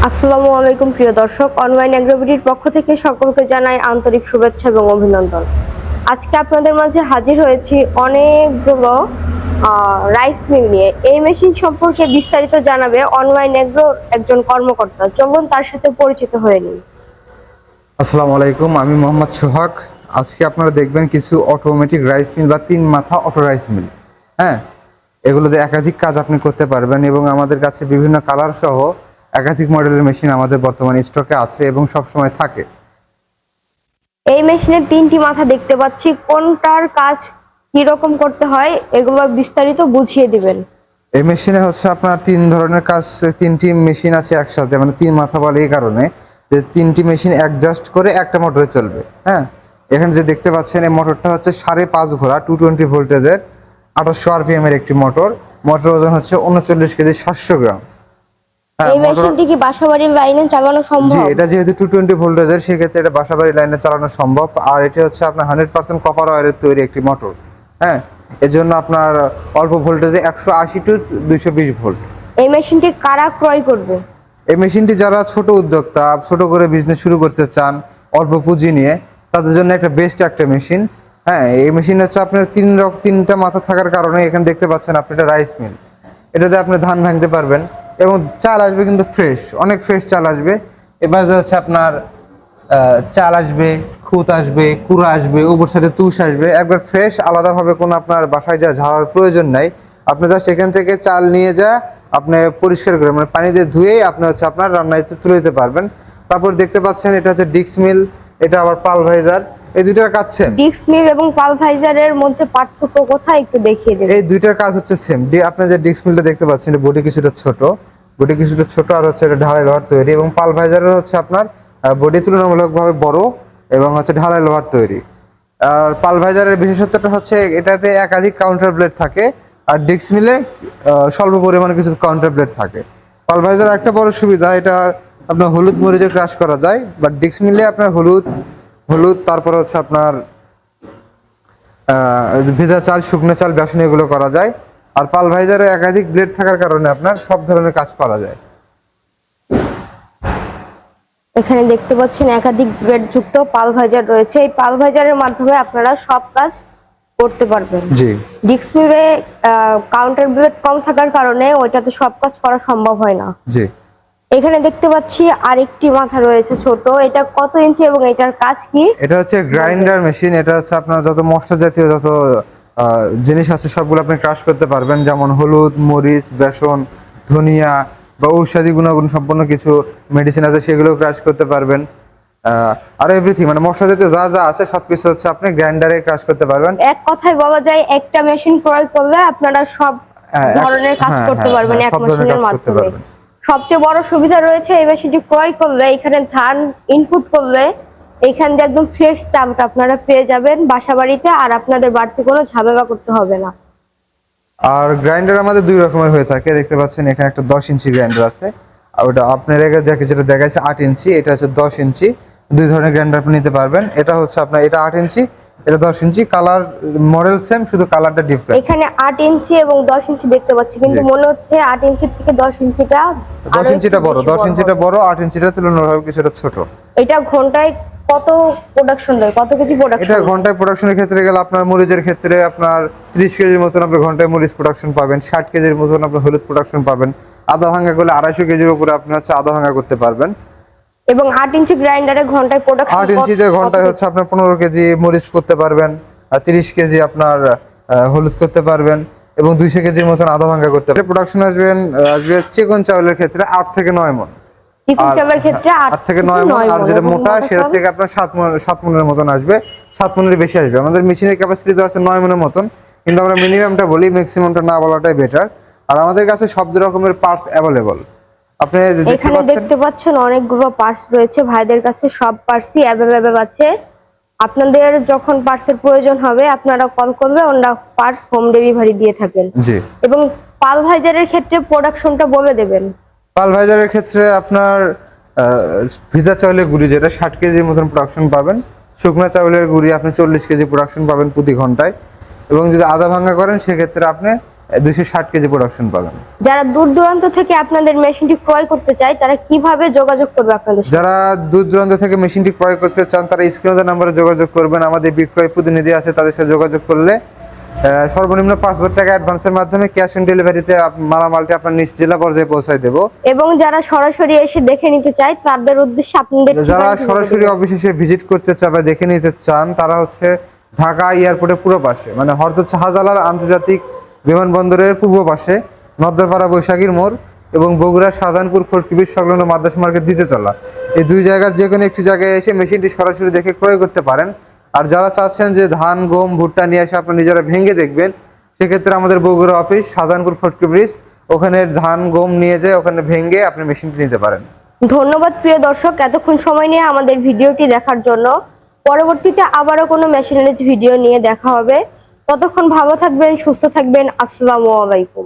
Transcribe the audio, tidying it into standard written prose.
আসসালামু আলাইকুম প্রিয় দর্শক, অনলাইন অ্যাগ্রোবিডির পক্ষ থেকে সকলকে জানাই আন্তরিক শুভেচ্ছা এবং অভিনন্দন। আজকে আপনাদের মাঝে হাজির হয়েছি অনেকগুলো রাইস মিল নিয়ে। এই মেশিন সম্পর্কে বিস্তারিত জানাবে অনলাইন অ্যাগ্রোর একজন কর্মকর্তা। চলুন তার সাথে পরিচিত হয়ে নিন। আসসালামু আলাইকুম, আমি মোহাম্মদ সোহাগ। আজকে আপনারা দেখবেন কিছু অটোমেটিক রাইস মিল বা 3 মাথা অটো রাইস মিল। হ্যাঁ, এগুলোতে একাধিক কাজ আপনি করতে পারবেন এবং আমাদের কাছে বিভিন্ন কালার সহ একাধিক মডেলের মেশিন আমাদের বর্তমানে স্টকে আছে এবং সব সময় থাকে। এই মেশিনের 3টি মাথা দেখতে পাচ্ছি, কোনটার কাজ কি রকম করতে হয় এগুলো বিস্তারিত বুঝিয়ে দিবেন। এই মেশিনে হচ্ছে আপনার 3 ধরনের কাজ, 3টি মেশিন আছে একসাথে, মানে 3 মাথা বলে এই কারণে যে 3টি মেশিন অ্যাডজাস্ট করে একটা মোটরে চলবে। হ্যাঁ, এখানে যে দেখতে পাচ্ছেন এই মোটরটা হচ্ছে 5.5 ঘোড়া 220 ভোল্টেজের 2800 আরপিএম এর একটি মোটর। মোটর ওজন হচ্ছে 39 কেজি 700 গ্রাম। এই মেশিনটি কি বাসাবাড়ির লাইনে চালানো জি, সম্ভব? এটা যেহেতু 220 ভোল্টেজের সেক্ষেত্রে এটা বাসাবাড়ি লাইনে চালানো সম্ভব। আর এটি হচ্ছে আপনার 100% কপার ওয়্যারের তৈরি একটি মোটর। হ্যাঁ, এর জন্য আপনার অল্প ভোল্টেজে 180 টু 220 ভোল্ট। এই মেশিনটি কারা ক্রয় করবে? এই মেশিনটি যারা ছোট উদ্যোক্তা, ছোট করে বিজনেস শুরু করতে চান অল্প পুঁজি নিয়ে, তাদের জন্য একটা বেস্ট একটা মেশিন। হ্যাঁ, এই মেশিন হচ্ছে আপনার 3টা মাথা থাকার কারণে এখানে দেখতে পাচ্ছেন আপনি এটা রাইস মিল। এটাতে আপনি ধান ভাঙতে পারবেন এবং চাল আসবে কিন্তু ফ্রেশ, অনেক ফ্রেশ চাল আসবে। এবার হচ্ছে আপনার চাল আসবে, খুদ আসবে, কুড়া আসবে, উপর সাইডে তুষ আসবে, একবার ফ্রেশ। আলাদাভাবে কোনো আপনার বাসায় যা ঝাড়ার প্রয়োজন নাই। আপনি জাস্ট এখান থেকে চাল নিয়ে যা আপনি পরিষ্কার করে মানে পানি দিয়ে ধুয়েই আপনি হচ্ছে আপনার রান্নায় তুলে দিতে পারবেন। তারপর দেখতে পাচ্ছেন এটা হচ্ছে ডিক্স মিল, এটা আবার পালভাইজার। এই দুইটার কাজছেন। ডিক্স মিল এবং পালভাইজারের মধ্যে পার্থক্য কোথায় একটু দেখিয়ে দেবেন। এই দুইটার কাজ হচ্ছে সেম। আপনি যে ডিক্স মিলটা দেখতে পাচ্ছেন এটা বডি কিছুটা ছোট, আর হচ্ছে এটা ঢালাই লোহার তৈরি, এবং পালভাইজারের হচ্ছে আপনার বডি তুলনামূলকভাবে বড় এবং হচ্ছে ঢালাই লোহার তৈরি। আর পালভাইজারের বিশেষত্বটা হচ্ছে এটাতে একাধিক কাউন্টার ব্লেড থাকে, আর ডিক্স মিলে স্বল্প পরিমাণে কিছু কাউন্টার ব্লেড থাকে। পালভাইজার একটা বড় সুবিধা, এটা আপনার হলুদ মরিচে ক্রাশ করা যায়, বাট ডিক্স মিলে আপনার হলুদ তারপরে হচ্ছে আপনার ভেজা চাল, শুকনো চাল, বেসন এগুলো করা যায়। আর পালভাইজারে একাধিক ব্লেড থাকার কারণে আপনার সব ধরনের কাজ করা যায়। এখানে দেখতে পাচ্ছেন একাধিক ব্লেড যুক্ত পালভাইজার রয়েছে। এই পালভাইজারের মাধ্যমে আপনারা সব কাজ করতে পারবেন। জি, ডিক্স মিলে কাউন্টার ব্লেড কম থাকার কারণে ওইটাতে সব কাজ করা সম্ভব হয় না। জি। এখানে দেখতে পাচ্ছি আরেকটি মাথা রয়েছে ছোট, এটা কত ইঞ্চি এবং এটার কাজ কি? এটা হচ্ছে গ্রাইন্ডার মেশিন। এটা হচ্ছে আপনার যত মশলা জাতীয় যত জিনিস আছে সবগুলো আপনি ক্রাশ করতে পারবেন, যেমন হলুদ, মরিচ, বেসন, ধনিয়া বা ঔষধি গুণাগুণ সম্পন্ন কিছু মেডিসিন আছে সেগুলো ক্রাশ করতে পারবেন। আর এভরিথিং মানে মশলা জাতীয় যা যা আছে সবকিছু হচ্ছে আপনি গ্রাইন্ডারে ক্রাশ করতে পারবেন। এক কথায় বলা যায় একটা মেশিন ক্রয় করলে আপনারা সব ধরনের কাজ করতে পারবেন এক মেশিনের মাধ্যমে। সবচেয়ে বড় সুবিধা রয়েছে এই মেশিনটি ক্রয় করলে এখানে ধান ইনপুট করলে এখান দিয়ে একদম ফ্রেশ চালটা আপনারা পেয়ে যাবেন বাসাবাড়িতে, আর আপনাদের বাড়তি কোনো ঝামেলা করতে হবে না। আর গ্রাইন্ডার আমাদের 2 রকমের হয়ে থাকে, দেখতে পাচ্ছেন এখানে একটা 10 ইঞ্চি গ্রাইন্ডার আছে, আর ওটা আপনার যেটা দেখাচ্ছে 8 ইঞ্চি, এটা হচ্ছে 10 ইঞ্চি। 2 ধরনের গ্রাইন্ডার আপনি নিতে পারবেন। এটা হচ্ছে আপনার এটা 8 ইঞ্চি, এটা 10 ইঞ্চি। কালার মডেল সেম, শুধু কালারটা ডিফারেন্ট। এখানে 8 ইঞ্চি এবং 10 ইঞ্চি দেখতে পাচ্ছি, কিন্তু মনে হচ্ছে 8 ইঞ্চি থেকে 10 ইঞ্চিটা 10 ইঞ্চিটা বড়, 10 ইঞ্চিটা বড়, 8 ইঞ্চিটা তুলনামূলকভাবে কিছুটা ছোট। এটা ঘন্টায় কত প্রোডাকশন দেয়, কত কেজি প্রোডাকশন? এটা ঘন্টায় প্রোডাকশনের ক্ষেত্রে গেলে আপনার মরিচের ক্ষেত্রে আপনার 30 কেজির মতন আপনি ঘন্টায় মরিচ প্রোডাকশন পাবেন, 60 কেজির মতন আপনি হলুদ প্রোডাকশন পাবেন। আদা ভাঙা করলে 250 কেজির উপরে আপনি হচ্ছে আদা ভাঙা করতে পারবেন। এবং 8 ইঞ্চি গ্রাইন্ডারে ঘন্টায় প্রোডাকশন 8 ইঞ্চিতে ঘন্টায় হচ্ছে আপনার 15 কেজি মরিচ করতে পারবেন, আর 30 কেজি আপনার হলুদ করতে পারবেন, এবং 200 কেজির মতন আদা ভাঙা করতে পারবেন। প্রোডাকশন আসবে চিকন চাউলের ক্ষেত্রে 8 থেকে 9 মণ। চিকন চালের ক্ষেত্রে 8 থেকে 9 মণ, আর যেটা মোটা সেটা থেকে আপনার 7 মণের মতন আসবে, 7 মণের বেশি আসবে। আমাদের মেশিনের ক্যাপাসিটি তো আছে 9 মণের মতন, কিন্তু আমরা মিনিমামটা বলি, ম্যাক্সিমামটা না বলাটাই বেটার। আর আমাদের কাছে সব রকমের পার্টস অ্যাভেলেবল। আপনি এখানে দেখতে পাচ্ছেন অনেকগুলো পার্টস রয়েছে, ভাইদের কাছে সব পার্টসই অ্যাভেলেবেল আছে। আপনাদের যখন পার্টসের প্রয়োজন হবে আপনারা কল করলে ওরা পার্টস হোম ডেলিভারি দিয়ে থাকেন। জি। এবং পালভাইজারের ক্ষেত্রে প্রোডাকশনটা বলে দেবেন। পালভাইজারের ক্ষেত্রে আপনার ভিজা চাউলের গুঁড়ি যেটা 60 কেজির মতন প্রোডাকশন পাবেন, শুকনো চাউলের গুঁড়ি আপনি 40 কেজি প্রোডাকশন পাবেন প্রতি ঘন্টায়, এবং যদি আদা ভাঙা করেন সেক্ষেত্রে আপনি 260 কেজি প্রোডাকশন পাবেন। যারা দূর দূরান্ত থেকে আপনাদের মেশিনটি ক্রয় করতে চায় তারা কিভাবে যোগাযোগ করবে আপনাদের সাথে? যারা দূর দূরান্ত থেকে মেশিনটি ক্রয় করতে চান তারা স্ক্রিনে নাম্বারে যোগাযোগ করবেন। আমাদের বিক্রয় প্রতিনিধি আছে, তাদের সাথে যোগাযোগ করলে সর্বনিম্ন 5,000 টাকা অ্যাডভান্সের মাধ্যমে ক্যাশ অন ডেলিভারিতে মালামালটি আপনার নিজ জেলা পর্যায়ে পৌঁছায় দেব। এবং যারা সরাসরি এসে দেখে নিতে চায় তাদের উদ্দেশ্যে আপনাদের যারা ঠিকানাটি বলে সরাসরি দিন। অফিসে এসে ভিজিট করতে চান বা দেখে নিতে চান তারা হচ্ছে ঢাকা এয়ারপোর্টের পুরো পাশে, মানে হযরত শাহজালাল আন্তর্জাতিক বিমানবন্দরের পূর্ব পাশে নদ্দরপাড়া বৈশাখীর মোড় এবং বগুড়া শাহজাহানপুর ফটকিবির সংলগ্ন মাদ্রাসা মার্কেট দ্বিতীয়তলা, এই দুই জায়গার যে কোনো একটি জায়গায় এসে মেশিনটি সরাসরি দেখে ক্রয় করতে পারেন। আর যারা চাচ্ছেন যে ধান গম ভুট্টা নিয়ে এসে আপনারা নিজেরা ভেঙে দেখবেন, সেক্ষেত্রে আমাদের বগুড়া অফিস শাহজাহানপুর ফটকি ব্রিজ, ওখানে ধান গম নিয়ে যেয়ে ওখানে ভেঙে আপনি মেশিনটি নিতে পারেন। ধন্যবাদ প্রিয় দর্শক, এতক্ষণ সময় নিয়ে আমাদের ভিডিওটি দেখার জন্য। পরবর্তীতে আবারও কোনো মেশিনারিজ ভিডিও নিয়ে দেখা হবে। ততক্ষণ ভালো থাকবেন, সুস্থ থাকবেন। আসসালামু আলাইকুম।